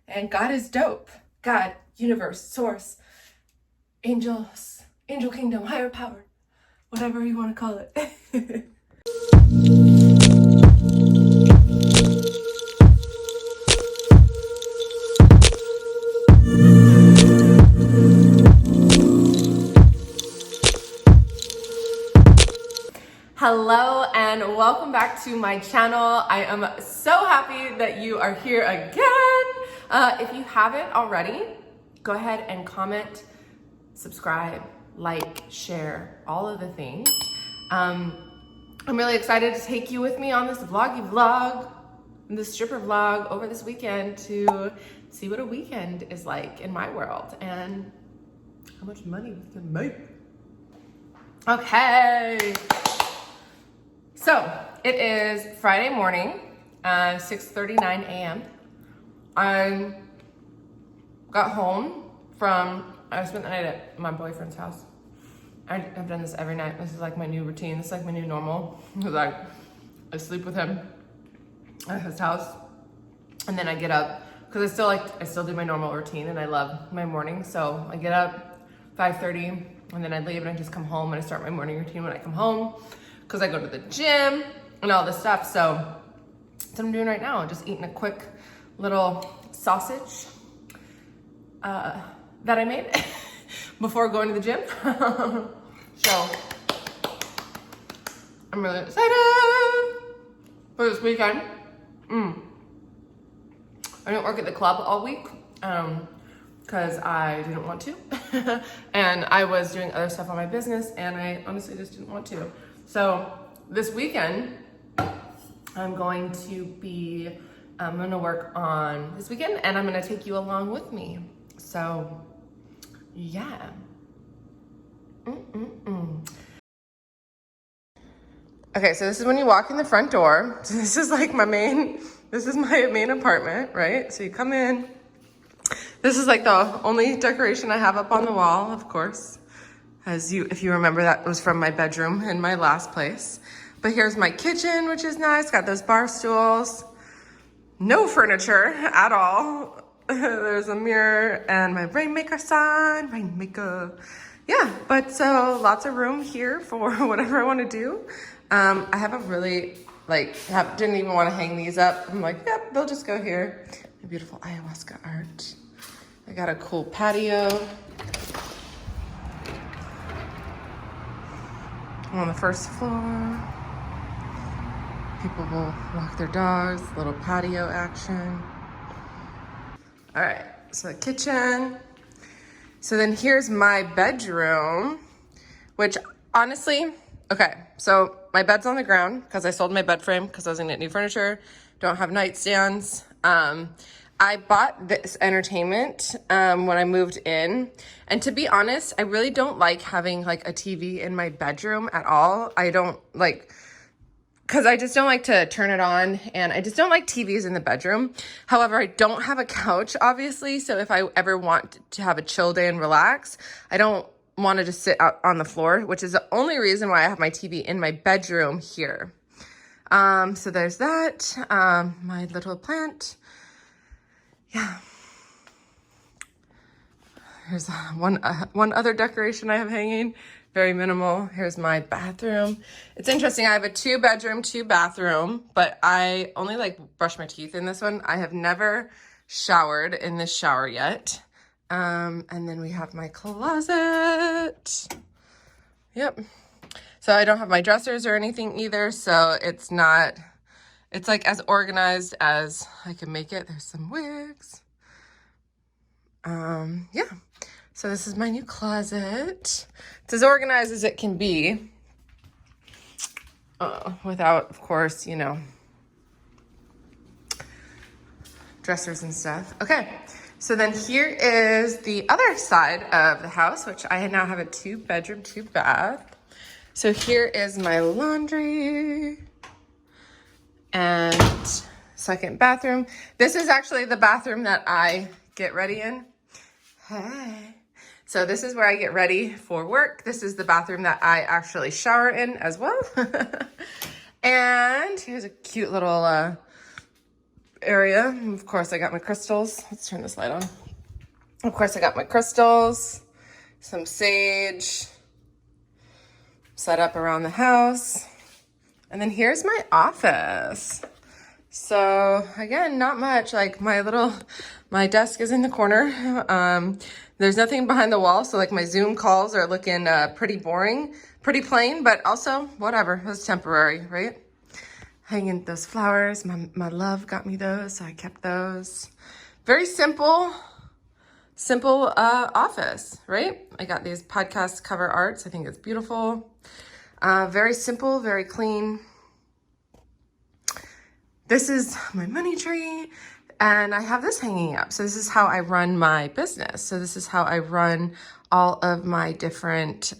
And God is dope. God, universe, source, angels, angel kingdom, higher power, whatever you want to call it. Hello and welcome back to my channel. I am so happy that you are here again. If you haven't already, go ahead and comment, subscribe, like, share, all of the things. I'm really excited to take you with me on this vlog, this stripper vlog over this weekend to see what a weekend is like in my world and how much money we can make. Okay. So it is Friday morning, 6:39 a.m. I got home I spent the night at my boyfriend's house. I've done this every night. This is like my new routine. This is like my new normal. Because I sleep with him at his house. And then I get up, because I still do my normal routine and I love my morning. So I get up 5:30 and then I leave and I just come home and I start my morning routine when I come home. Because I go to the gym and all this stuff. So that's what I'm doing right now. Just eating a quick little sausage that I made before going to the gym. So I'm really excited for this weekend. I didn't work at the club all week because I didn't want to. And I was doing other stuff on my business and I honestly just didn't want to. So this weekend, I'm going to work on this weekend and I'm gonna take you along with me. So yeah. Okay, so this is when you walk in the front door. So this is like my main apartment, right? So you come in. This is like the only decoration I have up on the wall, of course. If you remember, that was from my bedroom in my last place. But here's my kitchen, which is nice. Got those bar stools. No furniture at all. There's a mirror and my RAINMAKER sign. RAINMAKER. Yeah, but so lots of room here for whatever I want to do. I haven't really, didn't even want to hang these up. I'm like, yep, they'll just go here. My beautiful ayahuasca art. I got a cool patio. On the first floor, people will walk their dogs, little patio action. All right, so the kitchen. So then here's my bedroom, which honestly, okay, so my bed's on the ground because I sold my bed frame because I was gonna get new furniture, don't have nightstands. I bought this entertainment when I moved in. And to be honest, I really don't like having like a TV in my bedroom at all. I don't like, because I just don't like to turn it on and I just don't like TVs in the bedroom. However, I don't have a couch, obviously. So if I ever want to have a chill day and relax, I don't want to just sit out on the floor, which is the only reason why I have my TV in my bedroom here. So there's that, my little plant. Yeah. Here's one other decoration I have hanging. Very minimal. Here's my bathroom. It's interesting. I have a 2-bedroom, 2-bathroom, but I only brush my teeth in this one. I have never showered in this shower yet. And then we have my closet. Yep. So I don't have my dressers or anything either. So it's like as organized as I can make it. There's some wigs. Yeah. So this is my new closet. It's as organized as it can be. Without, of course, dressers and stuff. Okay. So then here is the other side of the house, which I now have a 2-bedroom, 2-bath. So here is my laundry. And second bathroom. This is actually the bathroom that I get ready in. Hey. So this is where I get ready for work. This is the bathroom that I actually shower in as well. And here's a cute little area. Of course, I got my crystals. Let's turn this light on. Of course, I got my crystals, some sage, set up around the house. And then here's my office. So again, not much. Like my desk is in the corner. There's nothing behind the wall. So like my Zoom calls are looking pretty boring, pretty plain, but also whatever, it's temporary, right? Hanging those flowers. My love got me those, so I kept those. Very simple office, right? I got these podcast cover arts. I think it's beautiful. Very simple, very clean. This is my money tree, and I have this hanging up. So this is how I run my business. So this is how I run all of my different,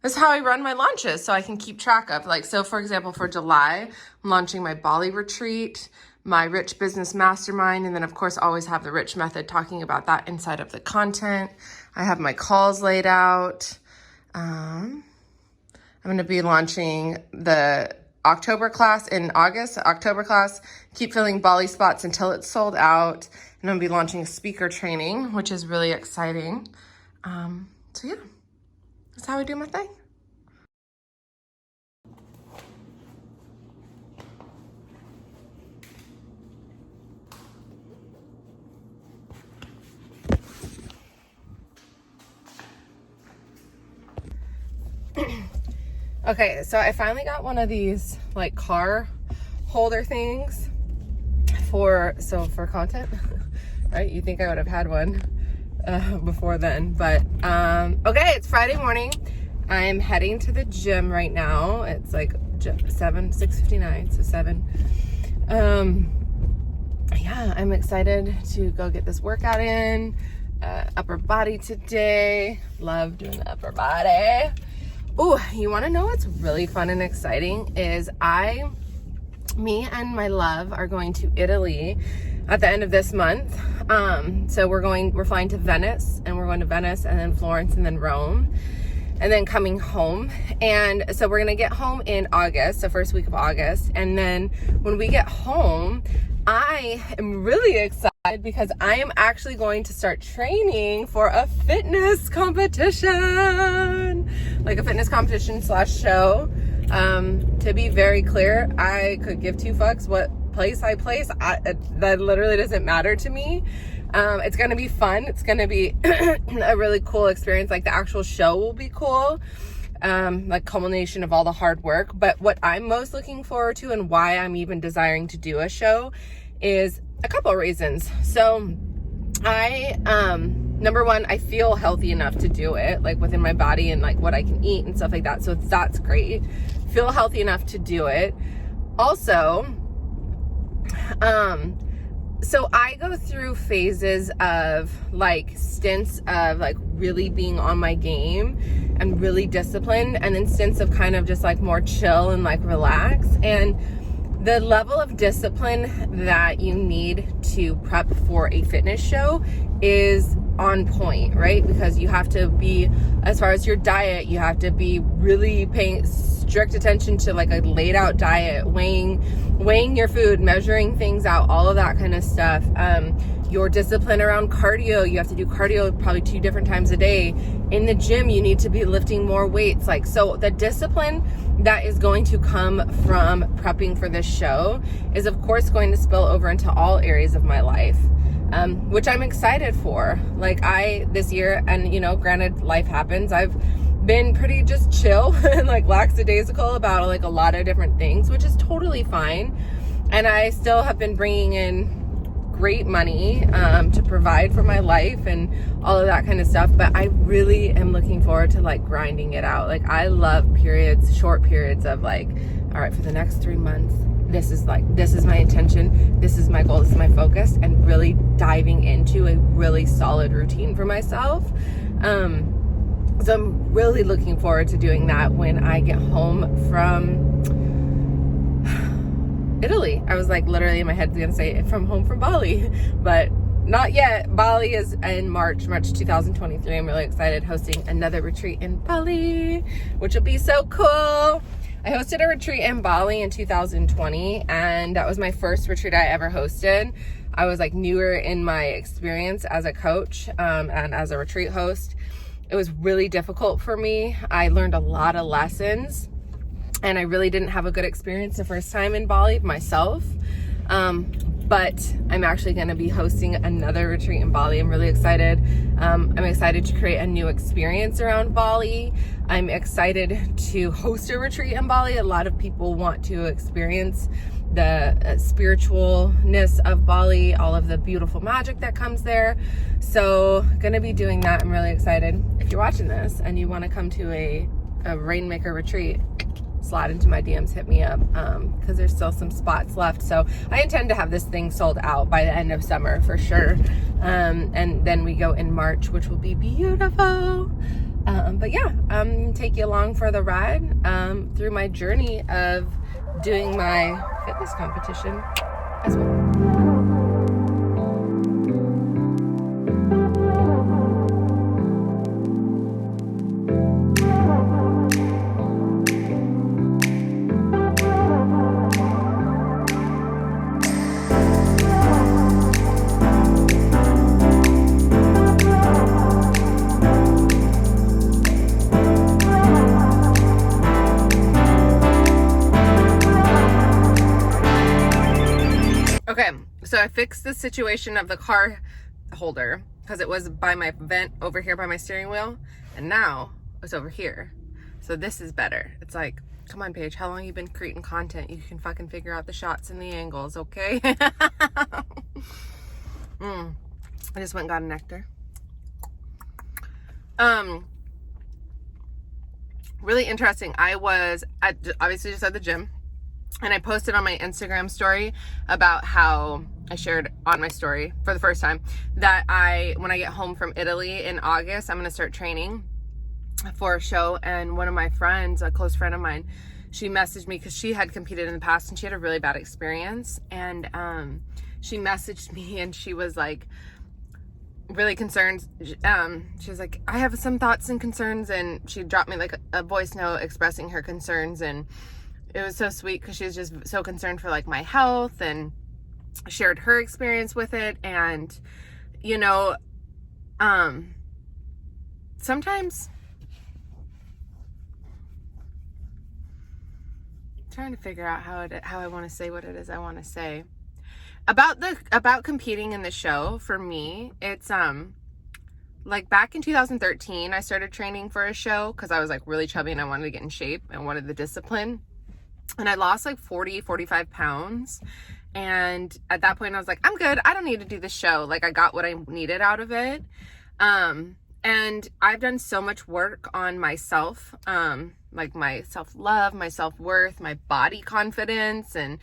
this is how I run my launches, so I can keep track of. Like, so for example, for July, I'm launching my Bali retreat, my Rich Business Mastermind, and then of course always have the Rich Method, talking about that inside of the content. I have my calls laid out. I'm going to be launching the October class in August. October class, keep filling Bali spots until it's sold out. And I'm going to be launching a speaker training, which is really exciting. So yeah, that's how I do my thing. Okay, so I finally got one of these like car holder things for content, right? You think I would have had one before then, but okay, it's Friday morning. I'm heading to the gym right now. It's like 6:59, so 7. Yeah, I'm excited to go get this workout in. Upper body today. Love doing the upper body. Oh, you want to know what's really fun and exciting is me and my love are going to Italy at the end of this month. So we're flying to Venice, and we're going to Venice and then Florence and then Rome, and then coming home. And so we're going to get home in August, the first week of August. And then when we get home, I am really excited because I am actually going to start training for a fitness competition, like a fitness competition / show. To be very clear, I could give two fucks what place I place. That literally doesn't matter to me. It's going to be fun. It's going to be a really cool experience. Like the actual show will be cool. Like culmination of all the hard work. But what I'm most looking forward to, and why I'm even desiring to do a show, is a couple of reasons. So I, number one, I feel healthy enough to do it, like within my body and like what I can eat and stuff like that. So that's great. Feel healthy enough to do it. Also, so I go through phases of like stints of like really being on my game and really disciplined, and then stints of kind of just like more chill and like relax. And the level of discipline that you need to prep for a fitness show is on point, right? Because you have to be, as far as your diet, you have to be really paying strict attention to like a laid out diet, weighing your food, measuring things out, all of that kind of stuff. Your discipline around cardio, you have to do cardio probably 2 different times a day. In the gym, you need to be lifting more weights. Like, so the discipline that is going to come from prepping for this show is of course going to spill over into all areas of my life, which I'm excited for. Like this year, and you know, granted life happens, I've been pretty just chill and like lackadaisical about like a lot of different things, which is totally fine. And I still have been bringing in great money to provide for my life and all of that kind of stuff. But I really am looking forward to like grinding it out. Like I love short periods of like, all right, for the next 3 months, this is my intention, this is my goal, this is my focus, and really diving into a really solid routine for myself. So I'm really looking forward to doing that when I get home from Italy. I was like literally in my head gonna say from Bali, but not yet. Bali is in March 2023. I'm really excited, hosting another retreat in Bali, which will be so cool. I hosted a retreat in Bali in 2020, and that was my first retreat I ever hosted. I was like newer in my experience as a coach and as a retreat host. It was really difficult for me. I learned a lot of lessons, and I really didn't have a good experience the first time in Bali myself. But I'm actually going to be hosting another retreat in Bali. I'm really excited. I'm excited to create a new experience around Bali. I'm excited to host a retreat in Bali. A lot of people want to experience the spiritualness of Bali, all of the beautiful magic that comes there. So going to be doing that. I'm really excited. If you're watching this and you want to come to a RAINMAKER retreat, slide into my DMs, hit me up, because there's still some spots left. So I intend to have this thing sold out by the end of summer for sure. And then we go in March, which will be beautiful. But yeah, take you along for the ride through my journey of doing my fitness competition as well. Okay, so I fixed the situation of the car holder because it was by my vent over here by my steering wheel, and now it's over here. So this is better. It's like, come on, Paige, how long have you been creating content? You can fucking figure out the shots and the angles, okay? I just went and got a nectar. Really interesting. I was obviously just at the gym. And I posted on my Instagram story about how I shared on my story for the first time that when I get home from Italy in August, I'm going to start training for a show. And one of my friends, a close friend of mine, she messaged me because she had competed in the past and she had a really bad experience. And she messaged me and she was like really concerned. She was like, I have some thoughts and concerns. And she dropped me like a voice note expressing her concerns, and it was so sweet because she was just so concerned for like my health and shared her experience with it. And, you know, sometimes I'm trying to figure out how I want to say what it is I want to say about competing in the show. For me, it's, like back in 2013, I started training for a show because I was like really chubby and I wanted to get in shape and wanted the discipline. And I lost like 45 pounds. And at that point I was like, I'm good. I don't need to do this show. Like I got what I needed out of it. And I've done so much work on myself, like my self-love, my self-worth, my body confidence, and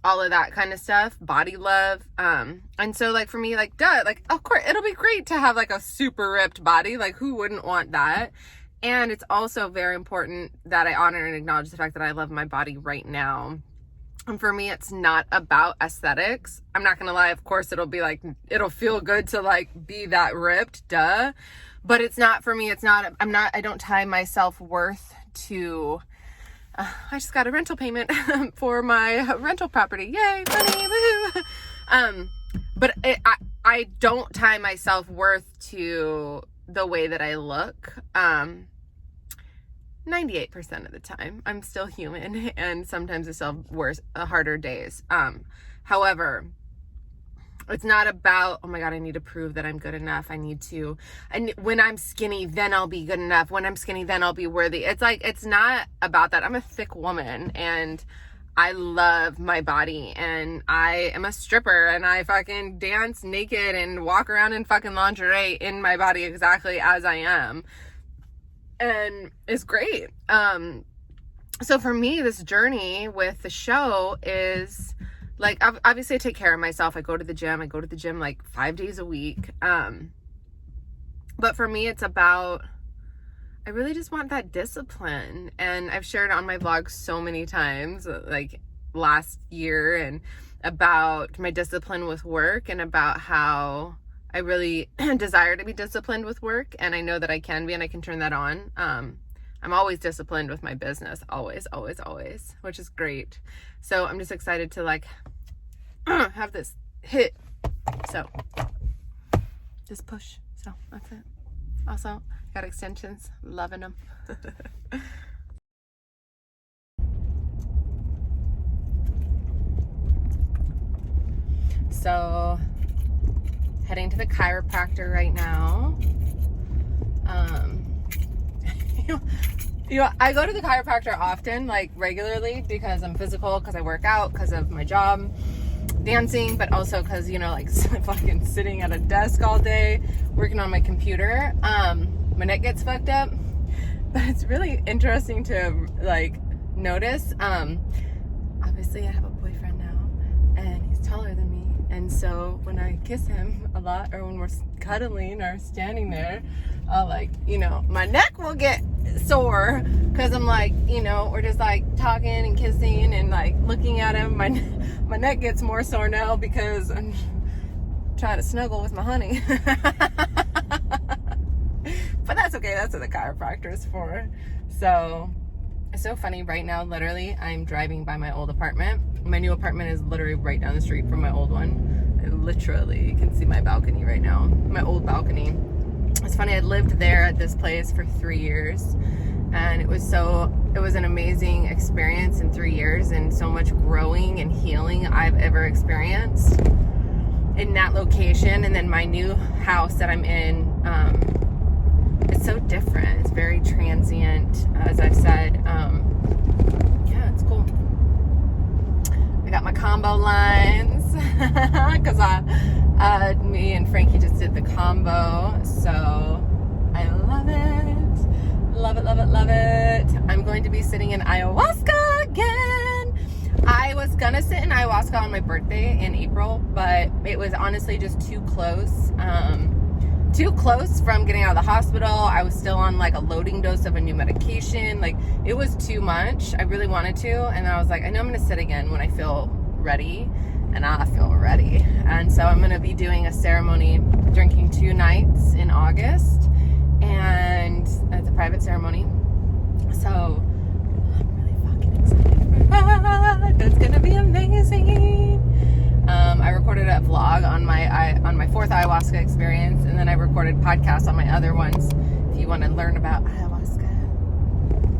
all of that kind of stuff, body love. And so like for me, like, duh, like, of course it'll be great to have like a super ripped body. Like who wouldn't want that? And it's also very important that I honor and acknowledge the fact that I love my body right now. And for me, it's not about aesthetics. I'm not going to lie. Of course, it'll be like, it'll feel good to like be that ripped, duh. But it's not for me. It's not, I don't tie my self-worth to, I just got a rental payment for my rental property. Yay, money, woohoo. But I don't tie my self-worth to the way that I look. 98% of the time, I'm still human, and sometimes I still have worse, harder days. However, it's not about, oh my God, I need to prove that I'm good enough. When I'm skinny, then I'll be good enough. When I'm skinny, then I'll be worthy. It's like, it's not about that. I'm a thick woman and I love my body, and I am a stripper, and I fucking dance naked and walk around in fucking lingerie in my body exactly as I am. And it's great. So for me, this journey with the show is like, obviously I take care of myself. I go to the gym like 5 days a week. But for me, it's about, I really just want that discipline. And I've shared on my vlog so many times, like last year, and about my discipline with work, and about how I really desire to be disciplined with work, and I know that I can be, and I can turn that on. I'm always disciplined with my business, always, always, always, which is great. So I'm just excited to like have this hit. So just push. So that's it. Also got extensions, loving them. So heading to the chiropractor right now. I go to the chiropractor often, like regularly, because I'm physical, because I work out, because of my job, dancing, but also because, like fucking sitting at a desk all day, working on my computer. My neck gets fucked up, but it's really interesting to like notice. Obviously I have a boyfriend now, and he's taller than me. And so when I kiss him a lot, or when we're cuddling or standing there, I'll like, my neck will get sore because I'm like, we're just like talking and kissing and like looking at him. My neck gets more sore now because I'm trying to snuggle with my honey. But that's okay. That's what the chiropractor is for. So it's so funny right now. Literally, I'm driving by my old apartment. My new apartment is literally right down the street from my old one. I literally can see my balcony right now. My old balcony. It's funny, I lived there at this place for 3 years, and it was an amazing experience in 3 years, and so much growing and healing I've ever experienced in that location. And then my new house that I'm in, it's so different. It's very transient, as I've said. Yeah, it's cool. I got my combo lines because me and Frankie just did the combo, so I love it. Love it, love it, love it. I'm going to be sitting in ayahuasca again. I was gonna sit in ayahuasca on my birthday in April, but it was honestly just too close. Too close from getting out of the hospital. I was still on like a loading dose of a new medication. Like, it was too much. I really wanted to, and I was like, I know I'm gonna sit again when I feel ready, and I feel ready. And so I'm gonna be doing a ceremony, drinking 2 nights in August, and it's a private ceremony. So I'm really fucking excited for that. That's gonna be amazing. I recorded a vlog on my 4th ayahuasca experience, and then I recorded podcasts on my other ones if you want to learn about ayahuasca.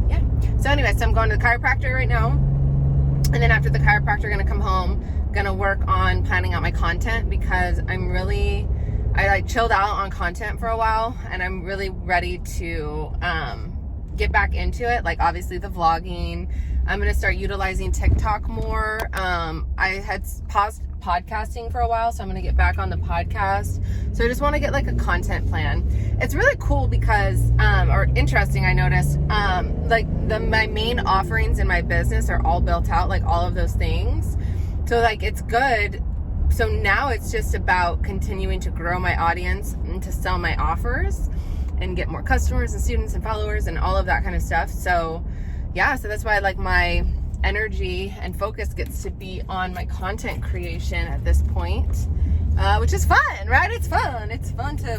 Yeah. So anyway, so I'm going to the chiropractor right now, and then after the chiropractor, I'm gonna come home, gonna work on planning out my content, because I like chilled out on content for a while, and I'm really ready to get back into it. Like, obviously the vlogging, I'm gonna start utilizing TikTok more. I had paused podcasting for a while, so I'm gonna get back on the podcast. So I just want to get like a content plan. It's really cool because or interesting, I noticed like my main offerings in my business are all built out, like all of those things. So like, it's good. So now it's just about continuing to grow my audience and to sell my offers and get more customers and students and followers and all of that kind of stuff. So yeah, so that's why like my energy and focus gets to be on my content creation at this point, which is fun, right? It's fun to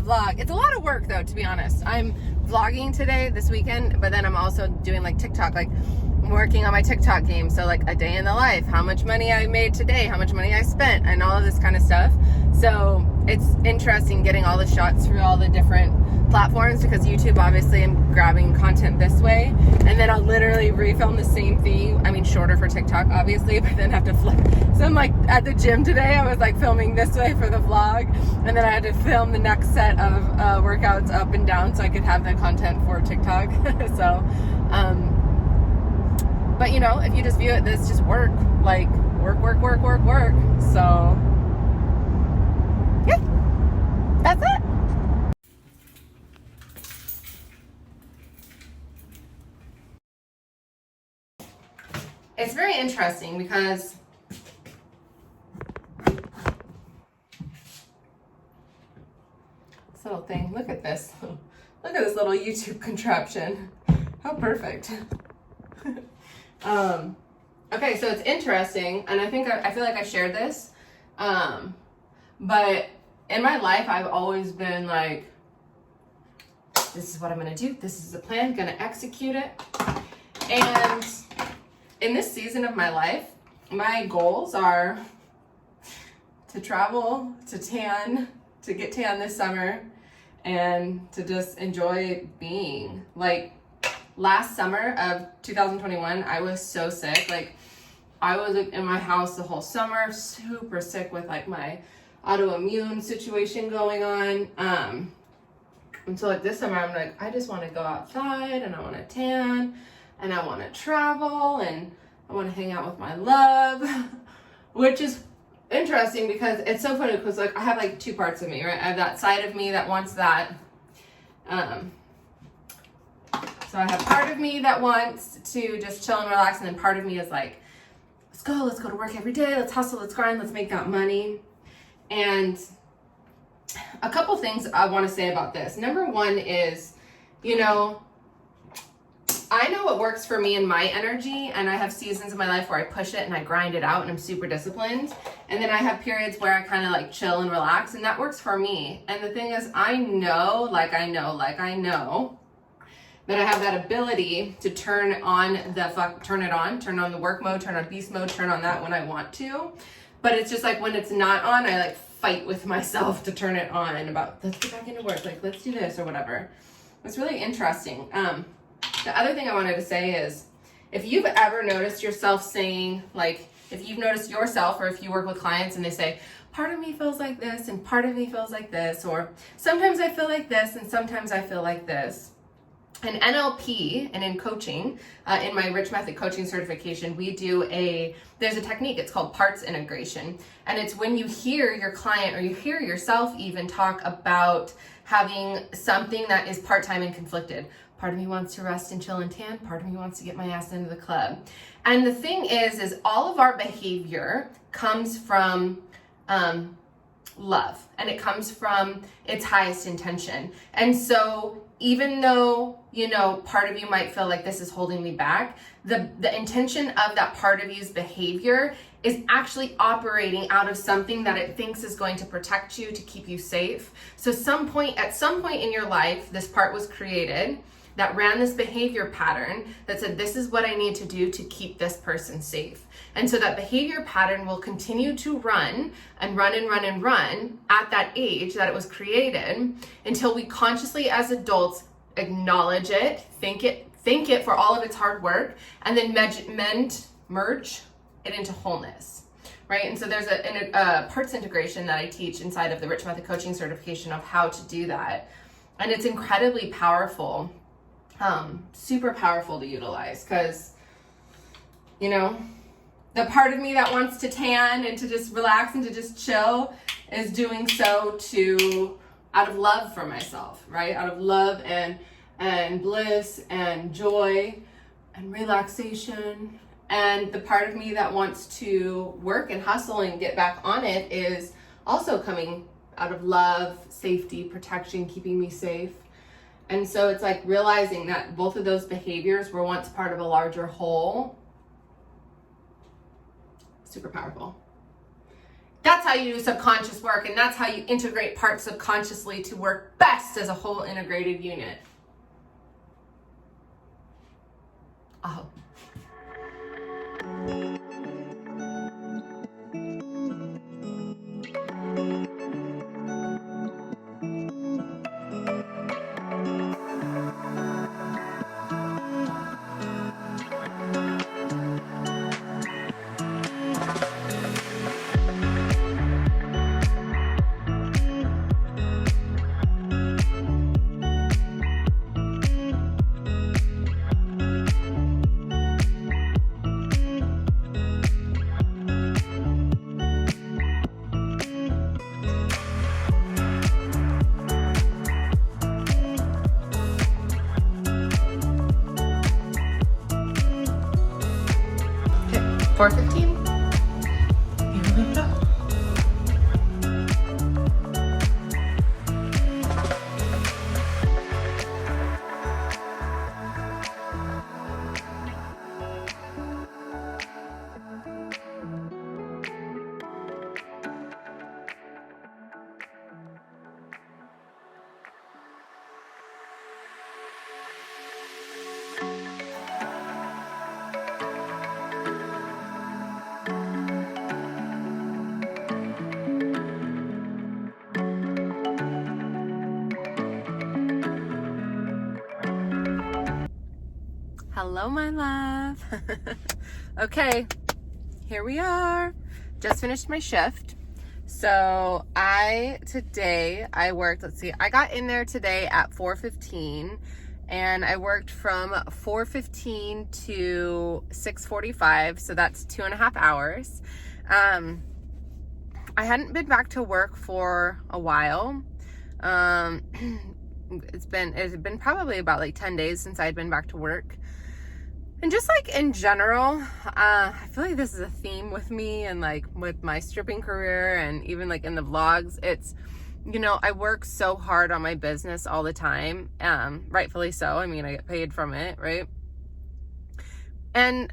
vlog. It's a lot of work though, to be honest. I'm vlogging today, this weekend, but then I'm also doing like TikTok, like I'm working on my TikTok game. So like a day in the life, how much money I made today, how much money I spent, and all of this kind of stuff. So it's interesting getting all the shots through all the different platforms, because YouTube, obviously I'm grabbing content this way, and then I'll literally refilm the same thing. I mean, shorter for TikTok obviously, but then have to flip. So I'm like at the gym today, I was like filming this way for the vlog, and then I had to film the next set of workouts up and down so I could have the content for TikTok. So but if you just view it as just work, like work. So yeah, that's it. It's very interesting because this little thing, look at this. Look at this little YouTube contraption. How perfect. Okay, so it's interesting, and I feel like I shared this, but in my life, I've always been like this is what I'm gonna do. This is the plan, gonna execute it. And in this season of my life, my goals are to travel, to tan, to get tan this summer, and to just enjoy being. Like last summer of 2021, I was so sick. Like I was in my house the whole summer, super sick with like my autoimmune situation going on. And so like this summer, I'm like, I just want to go outside and I want to tan and I want to travel and I want to hang out with my love, which is interesting because it's so funny because like I have like two parts of me, right? I have that side of me that wants that. So I have part of me that wants to just chill and relax, and then part of me is like, let's go to work every day, let's hustle, let's grind, let's make that money. And a couple things I want to say about this. Number one is, you know, I know what works for me and my energy, and I have seasons in my life where I push it and I grind it out and I'm super disciplined. And then I have periods where I kind of like chill and relax, and that works for me. And the thing is, I know that I have that ability to turn on the work mode, turn on beast mode, turn on that when I want to. But it's just like when it's not on, I like fight with myself to turn it on about, let's get back into work, like let's do this or whatever. It's really interesting. The other thing I wanted to say is, if you've ever noticed yourself saying, like, if you've noticed yourself, or if you work with clients and they say, part of me feels like this and part of me feels like this, or sometimes I feel like this and sometimes I feel like this. In NLP and in coaching, in my Rich Method coaching certification, there's a technique, it's called parts integration. And it's when you hear your client or you hear yourself even talk about having something that is part-time and conflicted. Part of me wants to rest and chill and tan. Part of me wants to get my ass into the club. And the thing is all of our behavior comes from love, and it comes from its highest intention. And so even though, you know, part of you might feel like this is holding me back, the intention of that part of you's behavior is actually operating out of something that it thinks is going to protect you, to keep you safe. So at some point in your life, this part was created that ran this behavior pattern that said, this is what I need to do to keep this person safe. And so that behavior pattern will continue to run and run and run and run at that age that it was created, until we consciously as adults acknowledge it, thank it for all of its hard work, and then merge it into wholeness, right? And so there's a parts integration that I teach inside of the Rich Method coaching certification of how to do that. And it's incredibly powerful, super powerful to utilize, because, you know, the part of me that wants to tan and to just relax and to just chill is doing so out of love for myself, right? Out of love and bliss and joy and relaxation. And the part of me that wants to work and hustle and get back on it is also coming out of love, safety, protection, keeping me safe. And so it's like realizing that both of those behaviors were once part of a larger whole. Super powerful. That's how you do subconscious work, and that's how you integrate parts subconsciously to work best as a whole integrated unit. Oh. Okay, 4:15. Here we go. Hello, my love. Okay, here we are. Just finished my shift. So today I worked, let's see, I got in there today at 4:15 and I worked from 4:15 to 6:45. So that's 2.5 hours. I hadn't been back to work for a while. It had been probably about like 10 days since I'd been back to work. And just like in general, I feel like this is a theme with me and like with my stripping career and even like in the vlogs. It's, you know, I work so hard on my business all the time, rightfully so. I mean, I get paid from it, right? And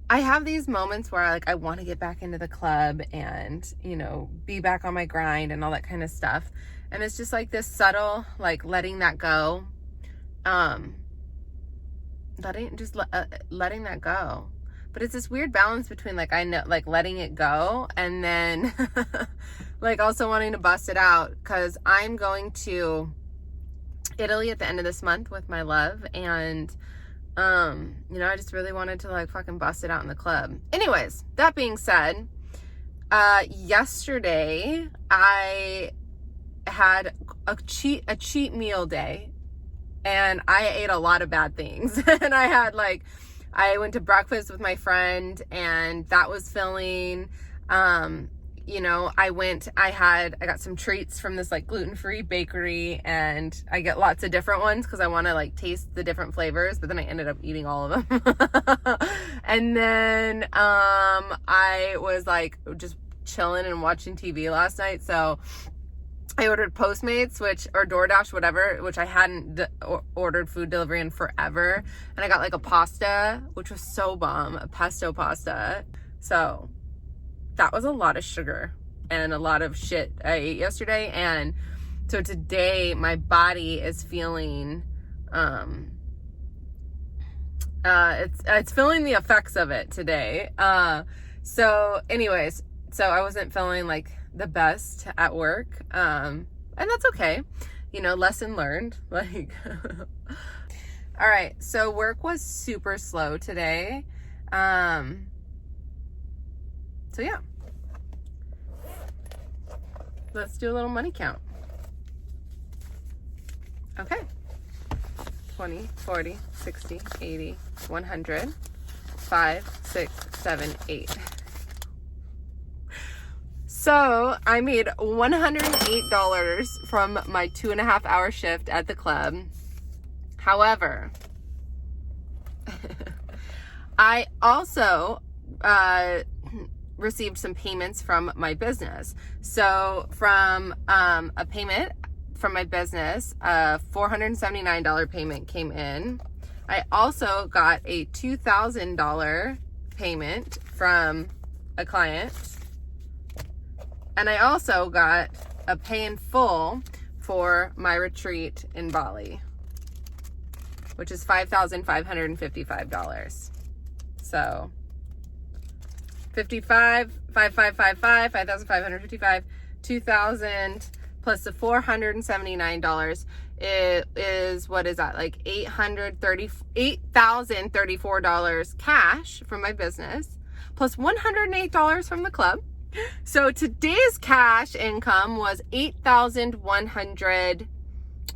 I have these moments where I want to get back into the club and, you know, be back on my grind and all that kind of stuff. And it's just like this subtle, like letting that go. Letting that go. But it's this weird balance between like, I know, like letting it go and then like also wanting to bust it out, because I'm going to Italy at the end of this month with my love, and you know, I just really wanted to like fucking bust it out in the club. Anyways, that being said, yesterday I had a cheat meal day. And I ate a lot of bad things. And I went to breakfast with my friend and that was filling. You know, I got some treats from this like gluten-free bakery, and I get lots of different ones because I want to like taste the different flavors, but then I ended up eating all of them. And then, I was like just chilling and watching TV last night. So I ordered Postmates, or DoorDash, whatever, which I hadn't ordered food delivery in forever. And I got like a pasta, which was so bomb, a pesto pasta. So that was a lot of sugar and a lot of shit I ate yesterday. And so today my body is feeling, it's feeling the effects of it today. So anyways, so I wasn't feeling like the best at work, and that's okay, you know, lesson learned. Like all right, so work was super slow today. So yeah, let's do a little money count. Okay, 20, 40, 60, 80, 100, 5, 6, 7, 8. So I made $108 from my 2.5 hour shift at the club. However, I also received some payments from my business. So from a payment from my business, a $479 payment came in. I also got a $2,000 payment from a client. And I also got a pay in full for my retreat in Bali, which is $5,555. So 5,555, 2,000 plus the $479. It is, what is that? Like $8,034 cash from my business, plus $108 from the club. So today's cash income was $8,100.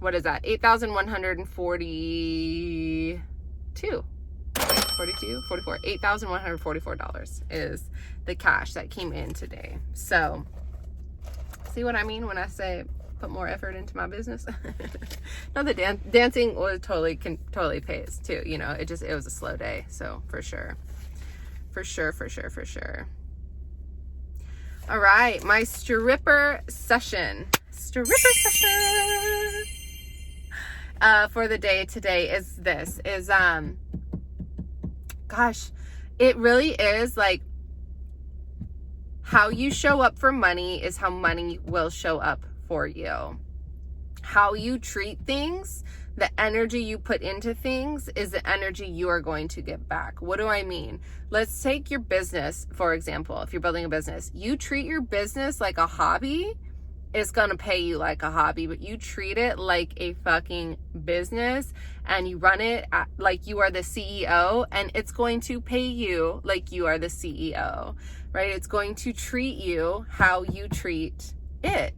What is that? $8,142. 44. $8,144 is the cash that came in today. So see what I mean when I say put more effort into my business? No, the dancing was totally pays too. You know, it was a slow day. So for sure. All right, my stripper session for the day today is gosh, it really is like how you show up for money is how money will show up for you. How you treat things, the energy you put into things is the energy you are going to get back. What do I mean? Let's take your business, for example. If you're building a business, you treat your business like a hobby, it's gonna pay you like a hobby, but you treat it like a fucking business and you run it like you are the CEO, and it's going to pay you like you are the CEO, right? It's going to treat you how you treat it.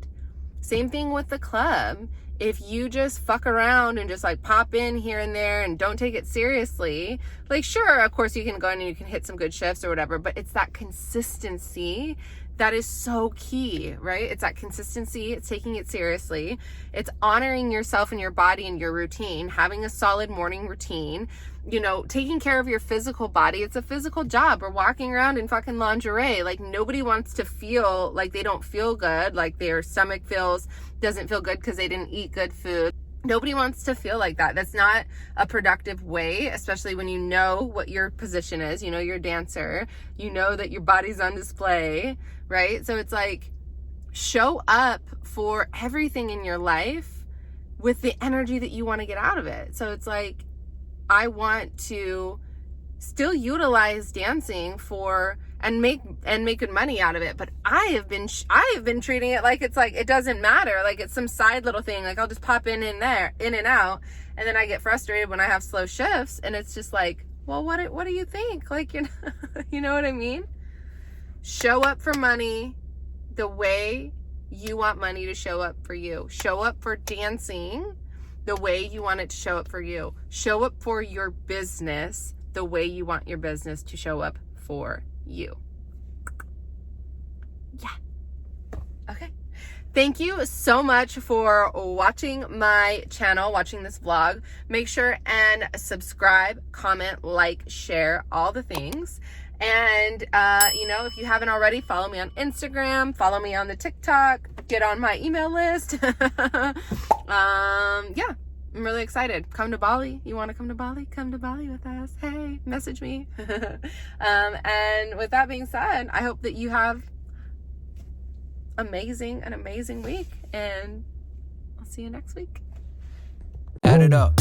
Same thing with the club. If you just fuck around and just like pop in here and there and don't take it seriously, like sure, of course you can go in and you can hit some good shifts or whatever, but it's that consistency that is so key, right? It's that consistency, it's taking it seriously, it's honoring yourself and your body and your routine, having a solid morning routine, you know, taking care of your physical body. It's a physical job. We're walking around in fucking lingerie. Like nobody wants to feel like they don't feel good, like their stomach doesn't feel good because they didn't eat good food. Nobody wants to feel like that. That's not a productive way, especially when you know what your position is. You know, you're a dancer. You know that your body's on display, right? So it's like, show up for everything in your life with the energy that you want to get out of it. So it's like, I want to still utilize dancing for and make good money out of it, but I have been treating it like it's like it doesn't matter, like it's some side little thing, like I'll just pop in and out, and then I get frustrated when I have slow shifts, and it's just like, well, what do you think? Like, you know, you know what I mean? Show up for money the way you want money to show up for you. Show up for dancing the way you want it to show up for you. Show up for your business the way you want your business to show up for you. Yeah. Okay. Thank you so much for watching my channel, watching this vlog. Make sure and subscribe, comment, like, share, all the things. And, you know, if you haven't already, follow me on Instagram, follow me on the TikTok, get on my email list. Yeah. I'm really excited. Come to Bali. You want to come to Bali? Come to Bali with us. Hey, message me. And with that being said, I hope that you have an amazing week, and I'll see you next week. Add it up.